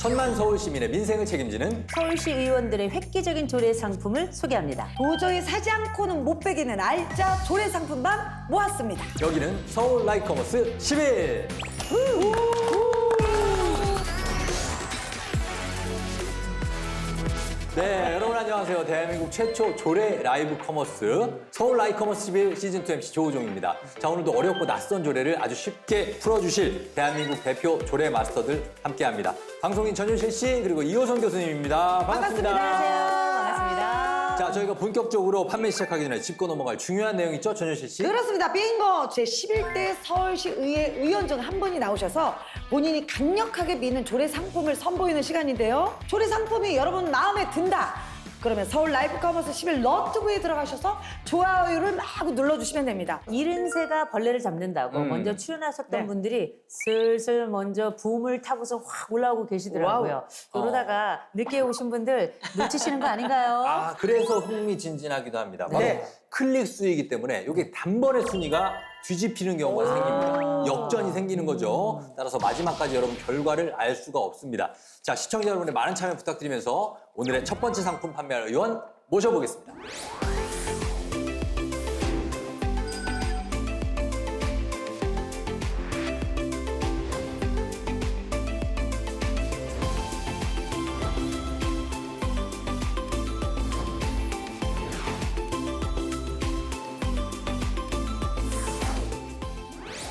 천만 서울 시민의 민생을 책임지는 서울시 의원들의 획기적인 조례 상품을 소개합니다. 도저히 사지 않고는 못 빼기는 알짜 조례 상품만 모았습니다. 여기는 서울 라이커머스 10일. 네, 여러분 안녕하세요. 대한민국 최초 조례 라이브 커머스 서울 라이커머스 11 시즌2 MC 조우종입니다. 자, 오늘도 어렵고 낯선 조례를 아주 쉽게 풀어주실 대한민국 대표 조례 마스터들 함께합니다. 방송인 전윤실 씨 그리고 이호선 교수님입니다. 반갑습니다. 반갑습니다. 자, 저희가 본격적으로 판매 시작하기 전에 짚고 넘어갈 중요한 내용 있죠, 전윤실 씨? 그렇습니다. 빙고 제11대 서울시 의회 의원 중 한 분이 나오셔서 본인이 강력하게 미는 조례 상품을 선보이는 시간인데요. 조례 상품이 여러분 마음에 든다. 그러면 서울 라이브 커머스 11 너튜브에 들어가셔서 좋아요를 막 눌러주시면 됩니다. 이른 새가 벌레를 잡는다고 먼저 출연하셨던 네. 분들이 슬슬 먼저 붐을 타고서 확 올라오고 계시더라고요. 그러다가 늦게 오신 분들 놓치시는 거 아닌가요? 아, 그래서 흥미진진하기도 합니다. 바로 네. 클릭 수이기 때문에 이게 단번에 순위가 뒤집히는 경우가 생깁니다. 역전이 생기는 거죠. 따라서 마지막까지 여러분 결과를 알 수가 없습니다. 자, 시청자 여러분의 많은 참여 부탁드리면서 오늘의 첫 번째 상품 판매할 의원 모셔보겠습니다.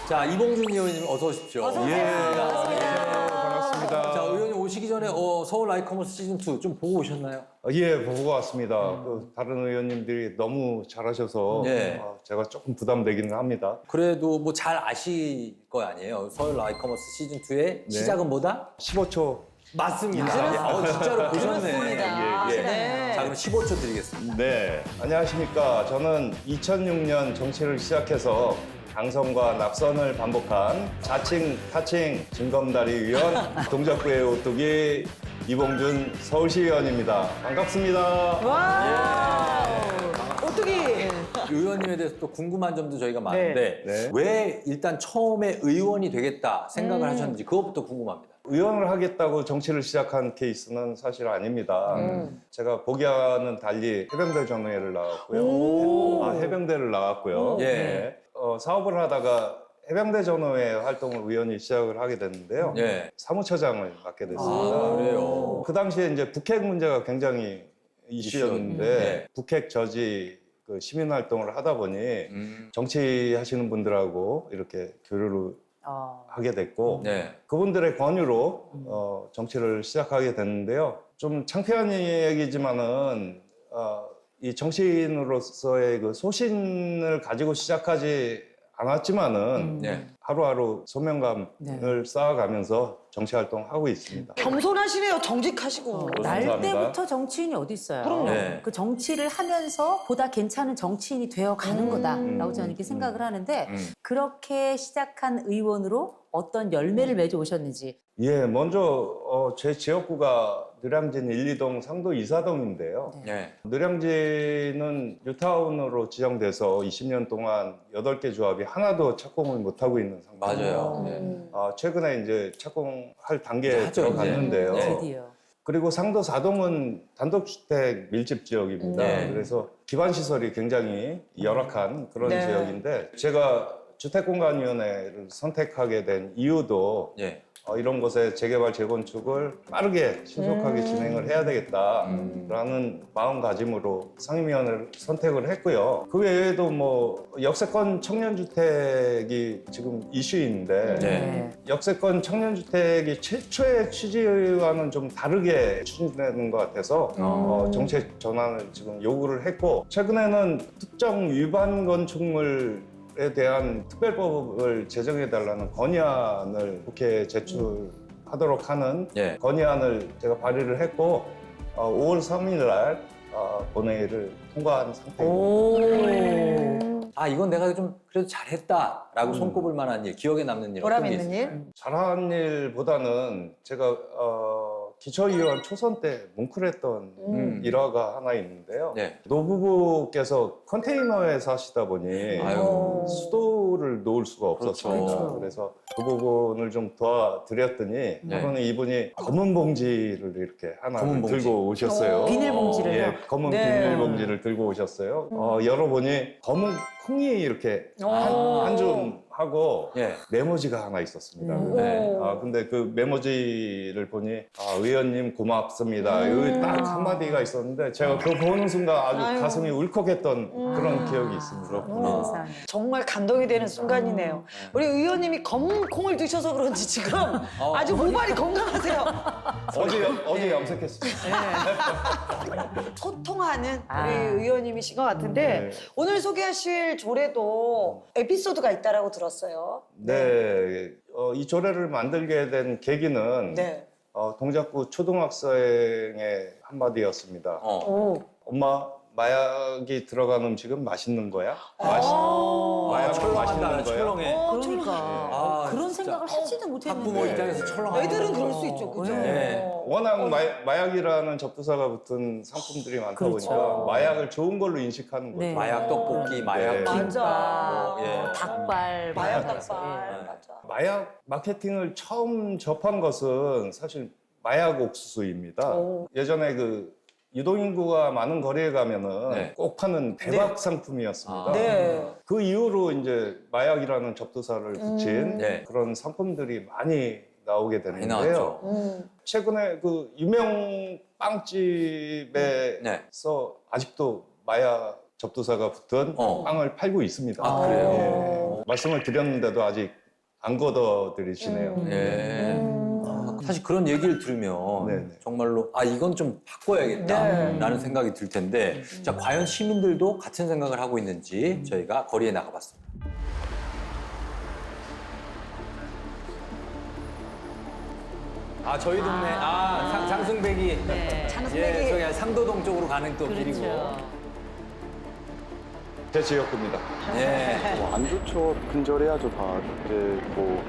자, 이봉준 의원님 어서 오십시오. 반갑습니다. 자, 의원님 오시기 전에 서울 라이커머스 시즌2 좀 보고 오셨나요? 예, 보고 왔습니다. 다른 의원님들이 너무 잘하셔서 네. 제가 조금 부담되기는 합니다. 그래도 뭐 잘 아실 거 아니에요. 서울 라이커머스 시즌2의 시작은 뭐다? 15초. 맞습니다. 진짜로 보셨네. 네. 자, 그럼 15초 드리겠습니다. 네, 안녕하십니까. 저는 2006년 정치를 시작해서 당선과 낙선을 반복한 자칭, 타칭, 진검다리 의원, 동작구의 오뚜기 이봉준 서울시의원입니다. 반갑습니다. 와. 어떻게? 의원님에 대해서 또 궁금한 점도 저희가 많은데 네. 왜 일단 처음에 의원이 되겠다 생각을 하셨는지 그것부터 궁금합니다. 의원을 하겠다고 정치를 시작한 케이스는 사실 아닙니다. 제가 보기와는 달리 해병대 전우회를 나왔고요. 해병대를 나왔고요. 예. 네. 사업을 하다가 해병대 전우회 활동을 우연히 시작을 하게 됐는데요. 예. 사무처장을 맡게 됐습니다. 아, 그래요. 그 당시에 이제 북핵 문제가 굉장히 이슈였는데 네. 북핵 저지 그 시민 활동을 하다 보니 정치하시는 분들하고 이렇게 교류를 하게 됐고 네. 그분들의 권유로 정치를 시작하게 됐는데요. 좀 창피한 얘기지만은 이 정치인으로서의 그 소신을 가지고 시작하지 않았지만은 네. 하루하루 소명감을 쌓아가면서 정치 활동하고 있습니다. 겸손하시네요. 정직하시고. 날 감사합니다. 때부터 정치인이 어디 있어요? 그럼요. 네. 그 정치를 하면서 보다 괜찮은 정치인이 되어 가는 거다라고 저는 이렇게 생각을 하는데 그렇게 시작한 의원으로 어떤 열매를 맺어 오셨는지. 예, 먼저 제 지역구가 느량진 1, 2동 상도 이사동인데요. 네. 느량진은 뉴타운으로 지정돼서 20년 동안 8개 조합이 하나도 착공을 못하고 있는 상태입니다. 맞아요. 네. 최근에 이제 착공할 단계에 하죠, 들어갔는데요. 이제. 네. 드디어. 그리고 상도 4동은 단독주택 밀집 지역입니다. 네. 그래서 기반 시설이 굉장히 열악한 그런 네. 지역인데 제가 주택공간위원회를 선택하게 된 이유도 예. 이런 곳에 재개발, 재건축을 빠르게 신속하게 진행을 해야 되겠다라는 마음가짐으로 상임위원을 선택을 했고요. 그 외에도 뭐 역세권 청년주택이 지금 이슈인데 네. 역세권 청년주택이 최초의 취지와는 좀 다르게 추진되는 것 같아서 정책 전환을 지금 요구를 했고 최근에는 특정 위반 건축물에 대한 특별법을 제정해달라는 건의안을 국회에 제출하도록 하는 예. 건의안을 제가 발의를 했고 5월 3일 날 본회의를 통과한 상태입니다. 아, 이건 내가 좀 그래도 잘했다라고 손꼽을 만한 일, 기억에 남는 일 보람 어떤 게 있는 있어요? 일? 잘한 일보다는 제가 기초의원 초선 때 뭉클했던 일화가 하나 있는데요. 네. 노부부께서 컨테이너에 사시다 보니 아유. 수도를 후를 놓을 수가 없었습니다. 그렇죠. 그래서 그 부분을 좀 도와드렸더니 이분이 검은 봉지를 이렇게 하나 검은 봉지. 들고 오셨어요. 비닐봉지를요? 예, 검은 네. 비닐봉지를 들고 오셨어요. 열어보니 검은 콩이 이렇게 한 줌 하고 예. 메모지가 하나 있었습니다. 네. 근데 그 메모지를 보니 의원님 고맙습니다. 여기 딱 한마디가 있었는데 제가 그거 보는 순간 아주 가슴이 울컥했던 그런 기억이 있습니다. 세상에. 정말 감동이 되는 순간이네요. 우리 의원님이 검은 콩을 드셔서 그런지 지금 아주 모발이 건강하세요. 어제 염색했어요. 소통하는 아. 우리 의원님이신 것 같은데 네. 오늘 소개하실 조례도 에피소드가 있다라고 들었어요. 네, 이 조례를 만들게 된 계기는 네. 동작구 초등학생의 한마디였습니다. 오. 엄마, 마약이 들어간 음식은 맛있는 거야? 마약은 철렁한다, 맛있는 거야? 철렁해. 그러니까 아, 그런 진짜. 생각을 하지도 못했는데. 학부모 입장에서 철렁하다. 애들은 그럴 수 있죠, 그죠? 네. 워낙 마약이라는 접두사가 붙은 상품들이 많다 그렇죠. 보니까 마약을 좋은 걸로 인식하는 거죠. 네. 마약 떡볶이, 마약 네. 김밥, 맞아. 뭐, 예. 닭발, 마약 뭐 닭발. 예. 맞아. 마약 마케팅을 처음 접한 것은 사실 마약 옥수수입니다. 오. 예전에 그 유동인구가 많은 거리에 가면은 네. 꼭 파는 대박 상품이었습니다. 네. 그 이후로 이제 마약이라는 접두사를 붙인 네. 그런 상품들이 많이 나오게 많이 되는데요. 나왔죠. 최근에 그 유명 빵집에서 네. 아직도 마약 접두사가 붙은 빵을 팔고 있습니다. 아, 그래요? 말씀을 드렸는데도 아직 안 걷어들이시네요. 예. 사실 그런 얘기를 들으면 네네. 정말로 이건 좀 바꿔야겠다라는 생각이 들 텐데 자, 과연 시민들도 같은 생각을 하고 있는지 저희가 거리에 나가봤습니다. 저희 동네 장승배기 네. 장승배기. 저기 상도동 쪽으로 가는 또 길이고 그렇죠. 제 지역구입니다. 예. 뭐 안 좋죠. 근절해야죠 다. 이제 뭐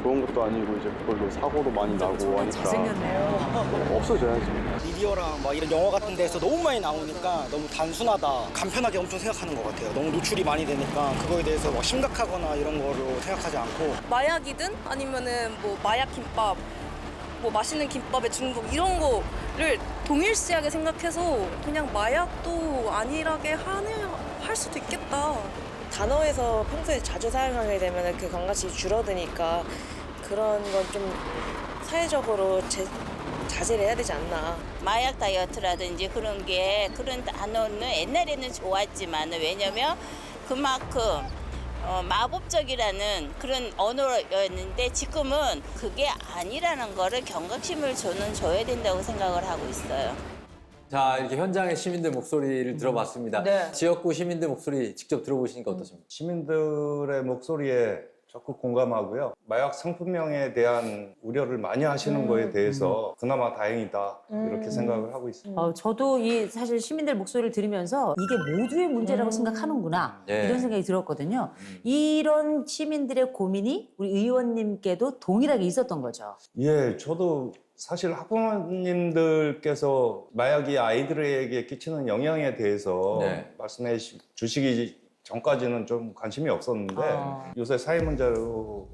좋은 것도 아니고 이제 그걸로 사고도 많이 나고 하니까 잘생겼네요. 없어져야죠. 미디어랑 막 이런 영화 같은 데서 너무 많이 나오니까 너무 단순하다, 간편하게 엄청 생각하는 것 같아요. 너무 노출이 많이 되니까 그거에 대해서 막 심각하거나 이런 거로 생각하지 않고 마약이든 아니면은 뭐 마약 김밥, 뭐 맛있는 김밥의 중독 이런 거를 동일시하게 생각해서 그냥 마약도 안일하게 할 수도 있겠다. 단어에서 평소에 자주 사용하게 되면 그 경각심이 줄어드니까 그런 건 좀 사회적으로 자제를 해야 되지 않나. 마약 다이어트라든지 그런 단어는 옛날에는 좋았지만 왜냐면 그만큼 마법적이라는 그런 언어였는데 지금은 그게 아니라는 거를 경각심을 줘야 된다고 생각을 하고 있어요. 자, 이렇게 현장의 시민들 목소리를 들어봤습니다. 네. 지역구 시민들 목소리 직접 들어보시니까 어떠십니까? 시민들의 목소리에 적극 공감하고요. 마약 상품명에 대한 우려를 많이 하시는 거에 대해서 그나마 다행이다 이렇게 생각을 하고 있습니다. 저도 사실 시민들 목소리를 들으면서 이게 모두의 문제라고 생각하는구나 네. 이런 생각이 들었거든요. 이런 시민들의 고민이 우리 의원님께도 동일하게 있었던 거죠. 예, 저도 사실 학부모님들께서 마약이 아이들에게 끼치는 영향에 대해서 네. 말씀해 주시기 전까지는 좀 관심이 없었는데 요새 사회 문제로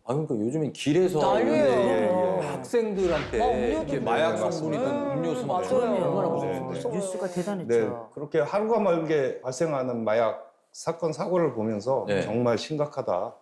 그러니까 요즘엔 길에서 난리예요. 예, 학생들한테 음료도 이렇게 마약 네, 성분이든 맞습니다. 음료수 막 맞아요. 얼마나 네, 무서웠어요. 뉴스가 대단했죠. 네, 그렇게 하루가 멀게 발생하는 마약 사건 사고를 보면서 네. 정말 심각하다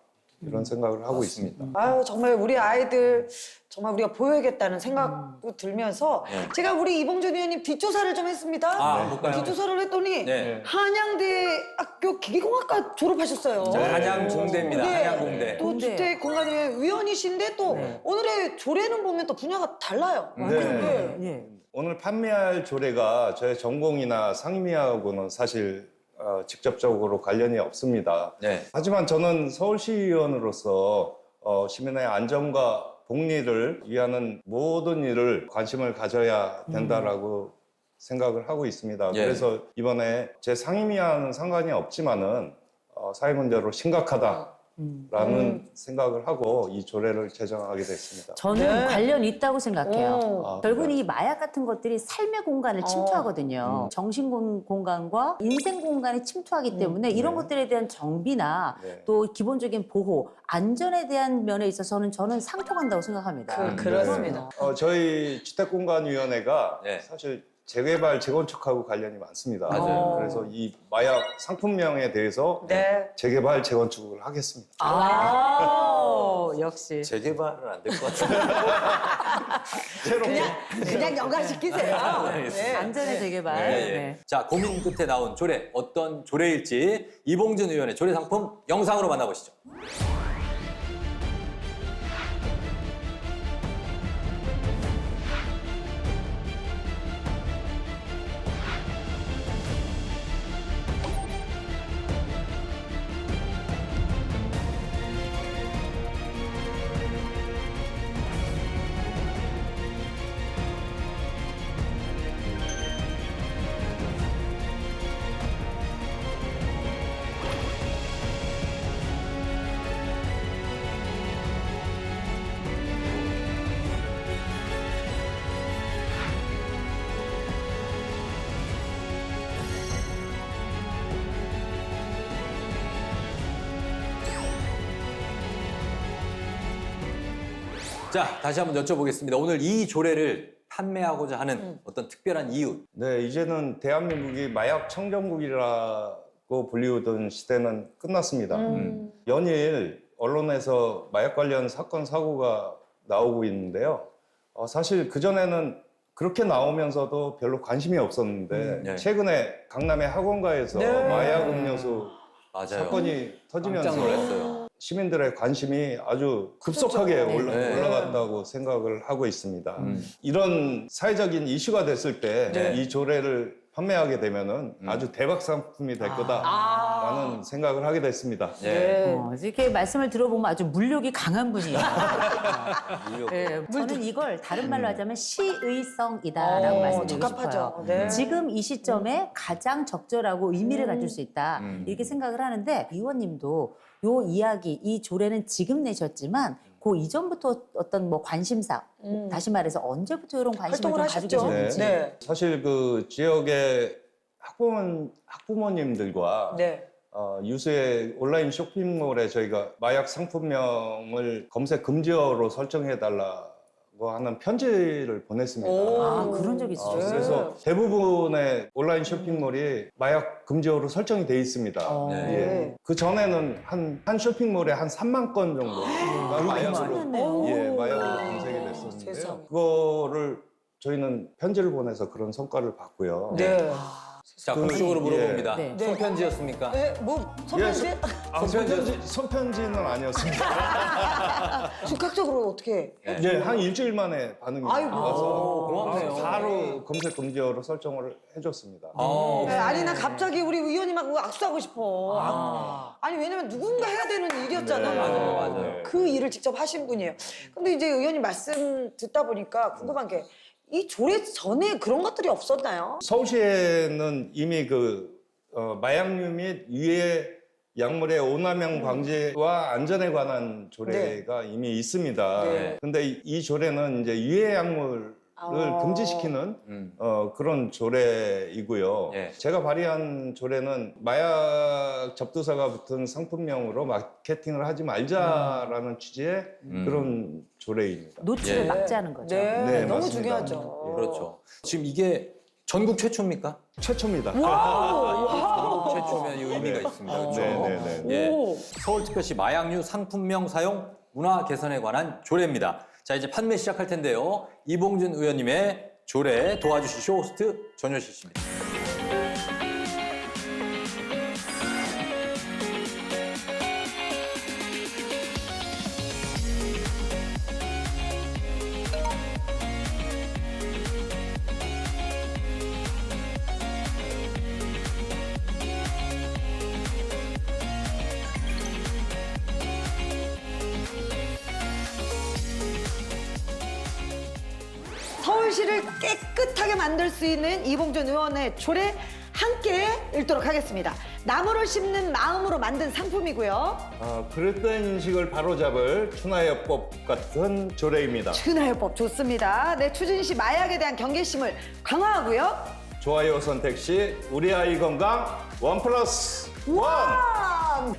이런 생각을 하고 있습니다. 아유, 정말 우리 아이들 정말 우리가 보여야겠다는 생각도 들면서 네. 제가 우리 이봉준 의원님 뒷조사를 좀 했습니다. 볼까요? 뒷조사를 했더니 네. 한양대학교 기계공학과 졸업하셨어요. 한양공대입니다. 네. 한양공대. 또 공대. 주택공간위원회 위원이신데 또 네. 오늘의 조례는 보면 또 분야가 달라요. 네. 예. 오늘 판매할 조례가 저의 전공이나 상임위하고는 사실 직접적으로 관련이 없습니다. 네. 하지만 저는 서울시의원으로서 시민의 안전과 복리를 위하는 모든 일을 관심을 가져야 된다라고 생각을 하고 있습니다. 예. 그래서 이번에 제 상임위와는 상관이 없지만은 사회 문제로 심각하다 생각을 하고 이 조례를 제정하게 됐습니다. 저는 관련이 있다고 생각해요. 아, 결국은 네. 이 마약 같은 것들이 삶의 공간을 침투하거든요. 정신 공간과 인생 공간에 침투하기 때문에 이런 것들에 대한 정비나 네. 또 기본적인 보호, 안전에 대한 면에 있어서는 저는 상통한다고 생각합니다. 그렇습니다. 저희 주택공간위원회가 네. 사실 재개발, 재건축하고 관련이 많습니다. 맞아요. 그래서 이 마약 상품명에 대해서 네. 재개발, 재건축을 하겠습니다. 역시. 재개발은 안 될 것 같은데. 그냥 연관시키세요. 네. 안전의 재개발. 예, 예. 네. 자, 고민 끝에 나온 조례, 어떤 조례일지 이봉준 의원의 조례 상품 영상으로 만나보시죠. 자, 다시 한번 여쭤보겠습니다. 오늘 이 조례를 판매하고자 하는 어떤 특별한 이유. 네, 이제는 대한민국이 마약 청정국이라고 불리우던 시대는 끝났습니다. 연일 언론에서 마약 관련 사건, 사고가 나오고 있는데요. 사실 그전에는 그렇게 나오면서도 별로 관심이 없었는데 네. 최근에 강남의 학원가에서 마약 음료수 맞아요. 사건이 터지면서 깜짝 놀랐어요. 시민들의 관심이 아주 급속하게 네. 올라갔다고 생각을 하고 있습니다. 이런 사회적인 이슈가 됐을 때 이 조례를 판매하게 되면은 아주 대박 상품이 될 거다라는 생각을 하게 됐습니다. 네. 이렇게 말씀을 들어보면 아주 물욕이 강한 분이에요. 물욕. 네, 저는 이걸 다른 말로 하자면 시의성이다라고 말씀드리고 적합하죠. 싶어요. 네. 지금 이 시점에 가장 적절하고 의미를 가질 수 있다 이렇게 생각을 하는데 의원님도 요 이야기, 이 조례는 지금 내셨지만 그 이전부터 어떤 뭐 관심사, 다시 말해서 언제부터 이런 관심을 좀 활동을 가지고 하셨죠? 계셨는지. 네. 사실 그 지역의 학부모님들과 네. 유수의 온라인 쇼핑몰에 저희가 마약 상품명을 검색 금지어로 설정해달라고 하는 편지를 보냈습니다. 아, 그런 적이 있으셨어요? 그래서 대부분의 온라인 쇼핑몰이 마약 금지어로 설정이 돼 있습니다. 네. 예. 그 전에는 한 쇼핑몰에 한 3만 건 정도가 마약으로, 마약으로 검색이 됐었는데요. 세상에. 그거를 저희는 편지를 보내서 그런 성과를 봤고요. 네. 자, 공식적으로 물어봅니다. 네. 손편지였습니까? 네, 뭐 손편지? 손편지는 아니었습니다. 즉각적으로 어떻게? 예, 한 일주일 만에 반응이 아이고. 와서 고맙네요. 바로 검색 금지어로 설정을 해줬습니다. 네, 아니 나 갑자기 우리 의원님하고 악수하고 싶어. 아니 왜냐면 누군가 해야 되는 일이었잖아요. 네, 맞아요. 그 일을 직접 하신 분이에요. 근데 이제 의원님 말씀 듣다 보니까 궁금한 게 이 조례 전에 그런 것들이 없었나요? 서울시에는 이미 마약류 및 유해 약물의 오남용 방지와 안전에 관한 조례가 이미 있습니다. 네. 근데 이 조례는 이제 유해 약물을 금지시키는 그런 조례이고요. 예. 제가 발의한 조례는 마약 접두사가 붙은 상품명으로 마케팅을 하지 말자라는 취지의 그런 조례입니다. 노출을 예. 막자는 거죠. 네, 네, 너무 맞습니다. 중요하죠. 그렇죠. 지금 이게 전국 최초입니까? 최초입니다. 전국 최초면 이 의미가 있습니다. 그렇죠? 네. 예. 서울특별시 마약류 상품명 사용 문화 개선에 관한 조례입니다. 자, 이제 판매 시작할 텐데요. 이봉준 의원님의 조례 도와주실 쇼호스트 전효실 씨입니다. 서울시를 깨끗하게 만들 수 있는 이봉준 의원의 조례 함께 읽도록 하겠습니다. 나무를 심는 마음으로 만든 상품이고요. 그릇된 인식을 바로잡을 추나요법 같은 조례입니다. 추나요법 좋습니다. 네, 추진 씨 마약에 대한 경계심을 강화하고요. 좋아요 선택 시 우리 아이 건강 1+1.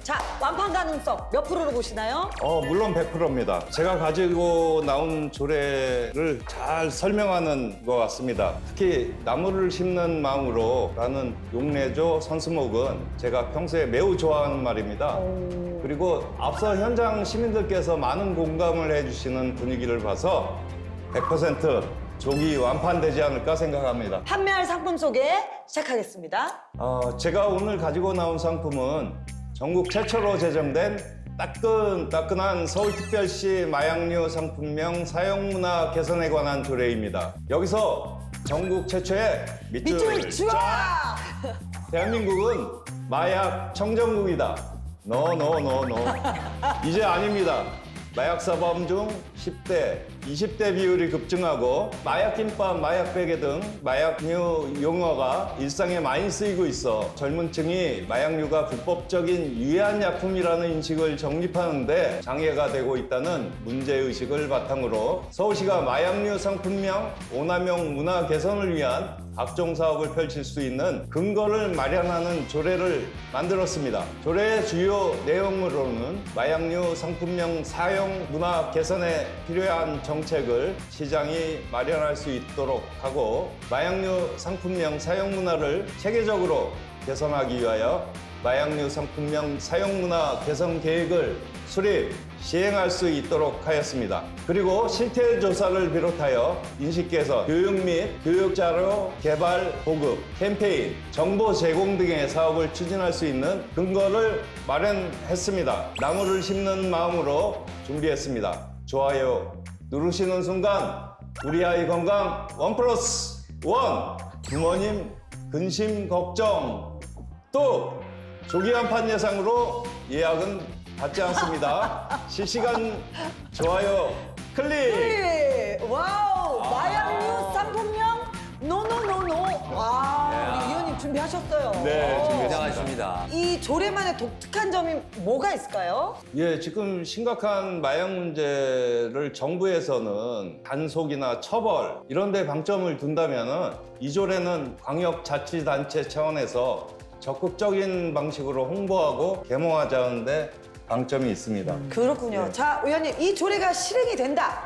자, 완판 가능성 몇 프로로 보시나요? 물론 100%입니다. 제가 가지고 나온 조례를 잘 설명하는 것 같습니다. 특히 나무를 심는 마음으로라는 용례조 선수목은 제가 평소에 매우 좋아하는 말입니다. 그리고 앞서 현장 시민들께서 많은 공감을 해주시는 분위기를 봐서 100% 조기 완판되지 않을까 생각합니다. 판매할 상품 소개 시작하겠습니다. 제가 오늘 가지고 나온 상품은 전국 최초로 제정된 따끈따끈한 서울특별시 마약류 상품명 사용문화 개선에 관한 조례입니다. 여기서 전국 최초의 밑줄 쫙! 대한민국은 마약 청정국이다. 노. 이제 아닙니다. 마약사범 중 10대, 20대 비율이 급증하고 마약김밥, 마약베개 등 마약류 용어가 일상에 많이 쓰이고 있어 젊은 층이 마약류가 불법적인 유해한 약품이라는 인식을 정립하는데 장애가 되고 있다는 문제의식을 바탕으로 서울시가 마약류 상품명, 오남용 문화 개선을 위한 각종 사업을 펼칠 수 있는 근거를 마련하는 조례를 만들었습니다. 조례의 주요 내용으로는 마약류 상품명 사용 문화 개선에 필요한 정책을 시장이 마련할 수 있도록 하고 마약류 상품명 사용 문화를 체계적으로 개선하기 위하여 마약류 상품명 사용 문화 개선 계획을 수립, 시행할 수 있도록 하였습니다. 그리고 실태 조사를 비롯하여 인식 개선, 교육 및 교육 자료 개발, 보급, 캠페인, 정보 제공 등의 사업을 추진할 수 있는 근거를 마련했습니다. 나무를 심는 마음으로 준비했습니다. 좋아요 누르시는 순간 우리 아이 건강 1+1. 부모님 근심 걱정 또 조기 완판 예상으로 예약은 받지 않습니다. 실시간 좋아요 클릭. 네, 와우, 마약류 상품명 노노노노. 와, 우리 위원님 준비하셨어요. 네, 대단하십니다. 이 조례만의 독특한 점이 뭐가 있을까요? 예, 지금 심각한 마약 문제를 정부에서는 단속이나 처벌 이런 데 방점을 둔다면은 이 조례는 광역자치단체 차원에서 적극적인 방식으로 홍보하고 계몽하자는데 방점이 있습니다. 그렇군요. 네. 자, 의원님, 이 조례가 실행이 된다.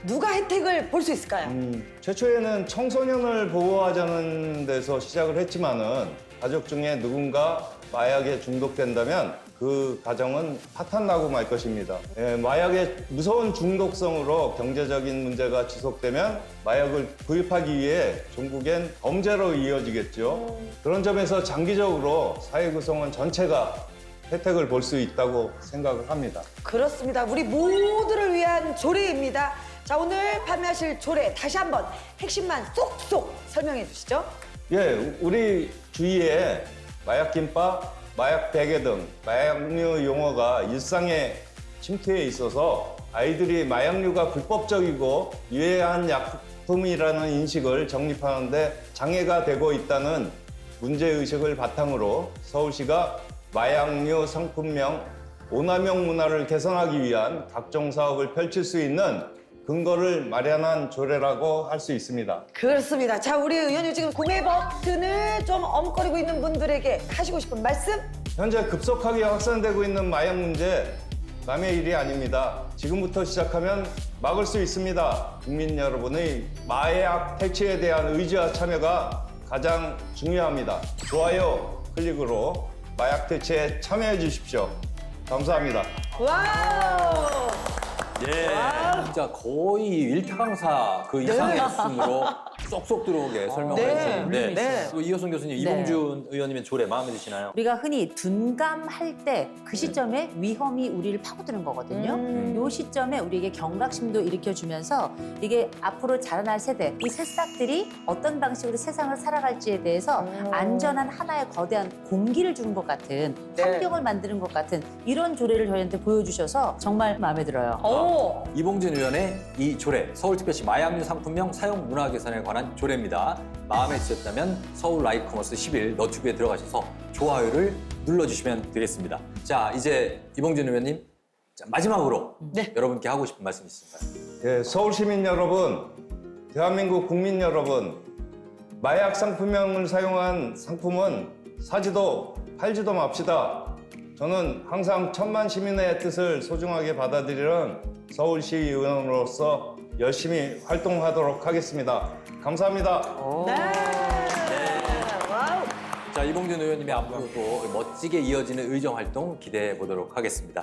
누가 혜택을 볼 수 있을까요? 최초에는 청소년을 보호하자는 데서 시작을 했지만은 가족 중에 누군가 마약에 중독된다면 그 가정은 파탄나고 말 것입니다. 예, 마약의 무서운 중독성으로 경제적인 문제가 지속되면 마약을 구입하기 위해 종국엔 범죄로 이어지겠죠. 그런 점에서 장기적으로 사회 구성원 전체가 혜택을 볼 수 있다고 생각을 합니다. 그렇습니다. 우리 모두를 위한 조례입니다. 자, 오늘 판매하실 조례 다시 한번 핵심만 쏙쏙 설명해 주시죠. 예, 우리 주위에 마약김밥, 마약베개 등 마약류 용어가 일상에 침투해 있어서 아이들이 마약류가 불법적이고 유해한 약품이라는 인식을 정립하는데 장애가 되고 있다는 문제의식을 바탕으로 서울시가 마약류 상품명, 오남용 문화를 개선하기 위한 각종 사업을 펼칠 수 있는 근거를 마련한 조례라고 할 수 있습니다. 그렇습니다. 자, 우리 의원님 지금 구매 버튼을 좀 엄거리고 있는 분들에게 하시고 싶은 말씀? 현재 급속하게 확산되고 있는 마약 문제 남의 일이 아닙니다. 지금부터 시작하면 막을 수 있습니다. 국민 여러분의 마약 퇴치에 대한 의지와 참여가 가장 중요합니다. 좋아요 클릭으로 마약 퇴치에 참여해 주십시오. 감사합니다. 와우! 예, 진짜 거의 일타강사 그 이상의 수준으로 쏙쏙 들어오게 설명을 네. 해주셨는데 네. 또 이효성 교수님, 이봉준 의원님의 조례 마음에 드시나요? 우리가 흔히 둔감할 때 그 시점에 위험이 우리를 파고드는 거거든요. 요 시점에 우리에게 경각심도 일으켜주면서 이게 앞으로 자라날 세대, 이 새싹들이 어떤 방식으로 세상을 살아갈지에 대해서 안전한 하나의 거대한 공기를 주는 것 같은, 네. 환경을 만드는 것 같은 이런 조례를 저희한테 보여주셔서 정말 마음에 들어요. 오! 이봉준 의원의 이 조례, 서울특별시 마약류 상품명 사용 문화 개선에 관한 사용한 조례입니다. 마음에 드셨다면 서울 라이브커머스 11 너튜브에 들어가셔서 좋아요를 눌러주시면 되겠습니다. 자, 이제 이봉준 의원님, 자, 마지막으로 여러분께 하고 싶은 말씀 있으신가요? 예, 서울 시민 여러분, 대한민국 국민 여러분, 마약 상품명을 사용한 상품은 사지도 팔지도 맙시다. 저는 항상 1000만 시민의 뜻을 소중하게 받아들이는 서울시의원으로서 열심히 활동하도록 하겠습니다. 감사합니다. 자, 이봉준 의원님의 앞으로도 멋지게 이어지는 의정 활동 기대해 보도록 하겠습니다.